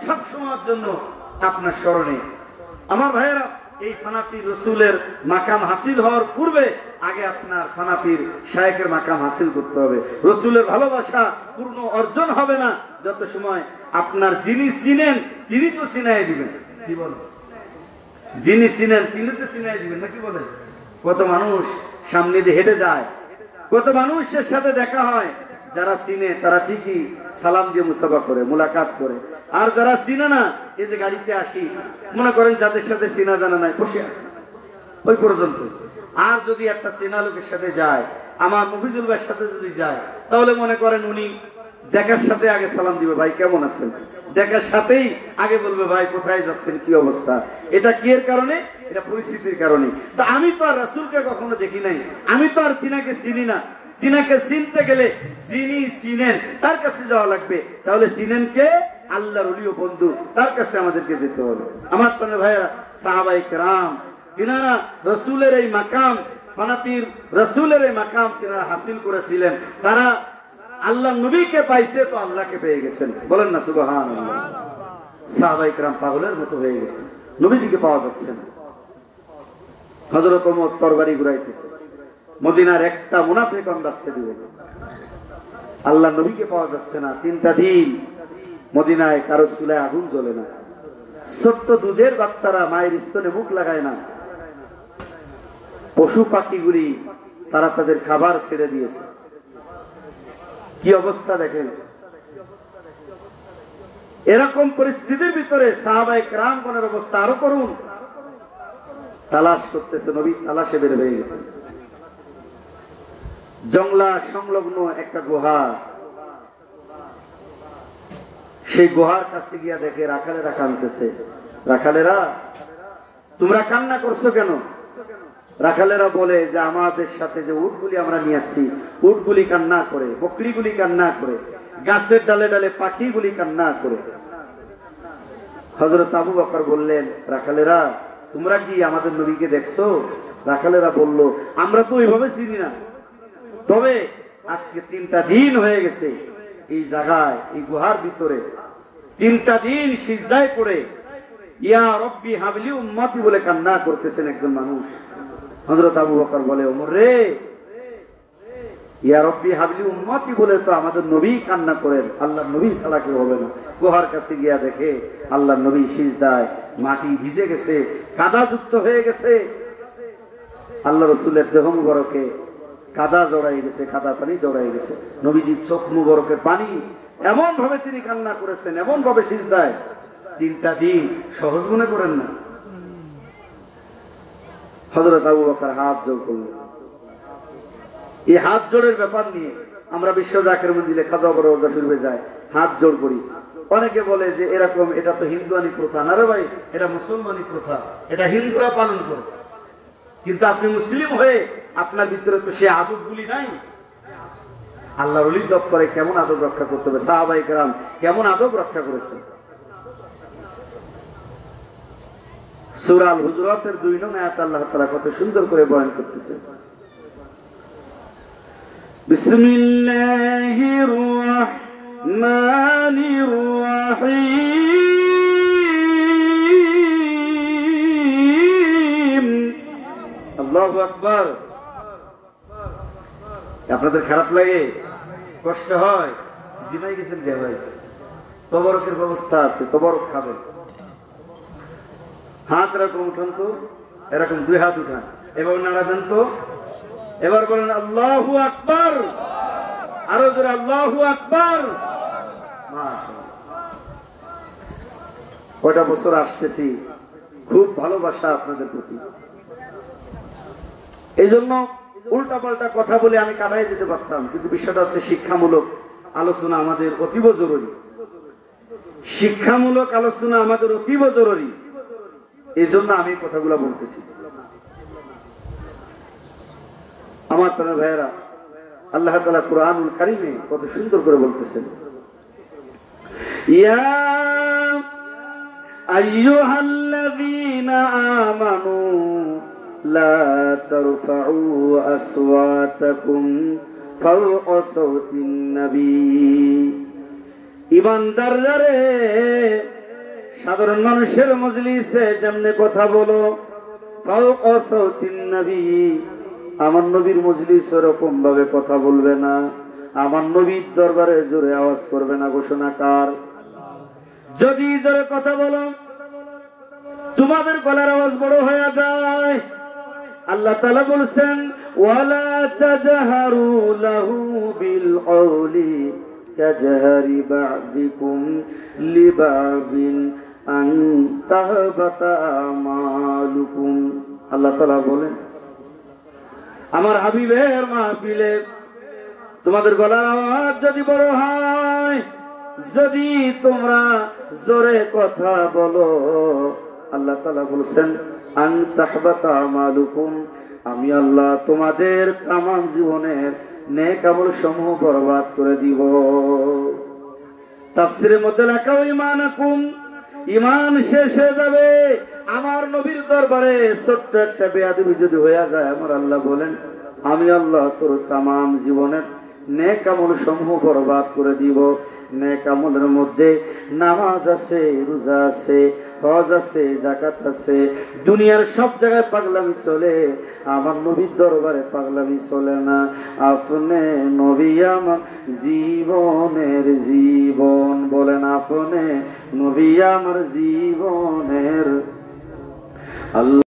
সব সময়ের জন্য আপনার স্মরণে। আমার ভাইয়েরা, এই ফানাপির রসুলের মাকাম হাসিল হওয়ার পূর্বে আগে আপনার ফানাপির শায়েখের মাকাম হাসিল করতে হবে। রসুলের ভালোবাসা পূর্ণ অর্জন হবে না যত সময় আপনার যিনি চিনেন তিনি তো চিনাই দিবেন। কি বলেন? যিনি চিনেন তিনি তো চিনাই দিবেন নাকি বলেন? কত মানুষ সামনে দিয়ে হেঁটে যায়, কত মানুষের সাথে দেখা হয়, যারা চিনে তারা ঠিকই সালাম দিয়ে মুসাফা করে, মুলাকাত করে। আর যারা চিনে না, এই যে গাড়িতে আসি, মনে করেন যাদের সাথে চিনা জানা নাই, বসে আছে ওই পর্যন্ত। আর যদি একটা চেনা লোকের সাথে যায়, আমার মফিজুল ভাইয়ের সাথে যদি যায়, তাহলে মনে করেন উনি দেখার সাথে আগে সালাম দিবে, ভাই কেমন আছেন, দেখার সাথেই আগে বলবে ভাই কোথায় যাচ্ছেন, কি অবস্থা। এটা কি এর কারণে? এটা পরিস্থিতির কারণে। তো আমি তো আর রাসূলকে কখনো দেখি নাই, আমি তো আর তিনাকে চিনি না। তিনাকে চিনতে গেলে যিনি চিনেন তার কাছে যাওয়া লাগবে। তাহলে চিনেন কে? আল্লাহর ওলি ও বন্ধু, তার কাছে আমাদেরকে যেতে হবে। আমার প্রাণের ভাইয়েরা, সাহাবায়ে কেরাম তিনারা রাসূলের এই মাকাম, ফানাপির রাসূলের এই মাকাম তিনারা হাসিল করেছিলেন। তারা আল্লাহ নবীকে পাইছে তো আল্লাহকে পেয়ে গেছেন। বলেন না সুবহানাল্লাহ। সাহাবায়ে কেরাম পাগলের মতো হয়ে গেছেন, নবীজিকে পাওয়া যাচ্ছে না। হযরত ওমর তরবারি ঘুরাইতেছে, মদিনার একটা মুনাফিক বাঁচতে দিবে না। আল্লাহ নবীকে পাওয়া যাচ্ছে না। 3টা দিন মদিনায় কারো চুলায় আগুন জ্বলে না। ছোট্ট দুধের বাচ্চারা মায়ের স্তনে মুখ লাগায় না। পশু পাখিগুলি তারা তাদের খাবার ছেড়ে দিয়েছে। কি অবস্থা দেখেন। এরকম পরিস্থিতির ভিতরে সাহাবায়ে কেরামগণের অবস্থা আরো করুন। তালাশ করতেছে, নবী তালাশে বের হয়ে গেছে। জংলা সংলগ্ন একটা গুহা, সেই গুহার কাছে গিয়া দেখে রাখালেরা কাঁদতেছে। রাখালেরা, তোমরা কান্না করছো কেন? রাখালেরা বলে যে আমাদের সাথে যে উটগুলি আমরা নিয়ে আসছি, উটগুলি কান্না করে, বকরিগুলি কান্না করে, গাছের ডালে ডালে পাখিগুলি কান্না করে। হযরত আবু বকর বললেন, রাখালেরা তোমরা কি আমাদের নবীকে দেখছো? রাখালেরা বলল, আমরা তো ওইভাবে চিনি না, তবে আজকে 3টা দিন হয়ে গেছে এই জায়গায়, এই গুহার ভিতরে 3টা দিন সিজদায় পড়ে ইয়া রব্বি হাবলি উম্মতি বলে কান্না করতেছেন একজন মানুষ। হযরত আবু বকর বলে, ওমর রে, ইয়া রব্বি হাবলি উম্মতি বলে তো আমাদের নবী কান্না করেন, আল্লাহর নবী ছাড়া কেউ হবে না। গুহার কাছে গিয়া দেখে আল্লাহর নবী সিজদায়, মাটি ভিজে গেছে, কাদা যুক্ত হয়ে গেছে। আল্লাহ রাসূলের দেহ মুবারকে কাদা জড়াই গেছে, কাদা পানি জড়াই গেছে। নবীজির চোখ মুবারকের পানি এমন ভাবে তিনি কান্না করেছেন, এমন ভাবে সিজদায়। 3টা দিন সহজ মনে করেন না। হযরত আবু বকর হাত জোড় করলেন। এই হাত জোড়ের ব্যাপার নিয়ে আমরা বিশ্ব জাকের মঞ্জিলে খাজা বড় রোজা শুরু যায়, হাত জোড় করি। অনেকে বলে যে এরকম, এটা তো হিন্দুয়ানি প্রথা। না রে ভাই, এটা মুসলমানি প্রথা, এটা হিন্দুরা পালন করে। কিন্তু আপনি মুসলিম হয়ে আপনার ভিতরে তো সে আদবগুলি নাই। আল্লাহর ওলির দপ্তরে কেমন আদব রক্ষা করতে হবে, সাহাবায়ে কেরাম কেমন আদব রক্ষা করেছেন। সূরা আল হুজুরাতের 2 নং আয়াত আল্লাহ তাআলা কত সুন্দর করে বয়ান করতেছেন। বিসমিল্লাহির রাহমানির রাহিম। আল্লাহু আকবার। আপনাদের খারাপ লাগে, কষ্ট হয়? জিমাই গেছেন কে ভাই? তবরকের ব্যবস্থা আছে, তবরক খাবেন। হাত এরকম উঠান তো, এরকম 2 হাত উঠান, এবার নাড়া দেন তো। এবার বলেন আল্লাহু আকবার। আরো জোরে আল্লাহু আকবার। মাশাআল্লাহ। কয়টা বছর আসতেছি, খুব ভালোবাসা আপনাদের প্রতি। এই জন্য উল্টা পাল্টা কথা বলে আমি কাটাই যেতে পারতাম, কিন্তু বিষয়টা হচ্ছে শিক্ষামূলক আলোচনা আমাদের অতীব জরুরি। শিক্ষামূলক আলোচনা আমাদের অতীব জরুরি, এই জন্য আমি কথাগুলো বলতেছি। আমার প্রিয় ভাইয়েরা, আল্লাহ তাআলা কুরআনুল কারীমে কত সুন্দর করে বলতেছেন, ইয়া আইয়ুহাল্লাযীনা আমানু লা তারফাউ আসওয়াতাকুম ফাওকা সাওতিন নবী। ঈমানদাররা রে, সাধারণ মানুষের মজলিসে যেমনে কথা বলো, ফাওকা সাউতিন নবী, আমার নবীর মজলিস এরকম ভাবে কথা বলবে না, আমার নবীর দরবারে জোরে আওয়াজ করবে না। ঘোষণাকার, যদি জোরে কথা বলো তোমাদের গলার আওয়াজ বড় হয়ে যায়। আল্লাহ তাআলা বলছেন, ওয়ালা তাজহারু লাহু বিল কওলি কাজহারি বা'দিকুম লিবা'দিন আন তাহবাতা আমালুকুম। আল্লাহ তাআলা বলেন, আমার হাবিবের মাহফিলে তোমাদের গলার আওয়াজ যদি বড় হয়, যদি তোমরা জোরে কথা বলো, আল্লাহ তাআলা বলছেন আন তাহবাতা আমালুকুম, আমি আল্লাহ তোমাদের তামাম জীবনের নেক আমল সমূহ বরবাদ করে দিব। তাফসীরের মধ্যে লেখা, ঈমানাকুম, ঈমান শেষ হয়ে যাবে। আমার নবীর দরবারে ছোট্ট একটা বেয়াদবি যদি হয়ে যায়, আমার আল্লাহ বলেন আমি আল্লাহ তোর তামাম জীবনের নেক আমল সমূহ বরবাদ করে দিব। নেক আমলের মধ্যে নামাজ আছে, রোজা আছে, হজ আছে, যাকাত আছে। দুনিয়ার সব জায়গায় পাগলামি চলে, আমার নবীর দরবারে পাগলামি চলে না। আপনি নবী আমার জীবনের জীবন, বলেন আপনি নবী আমার জীবনের। আল্লাহ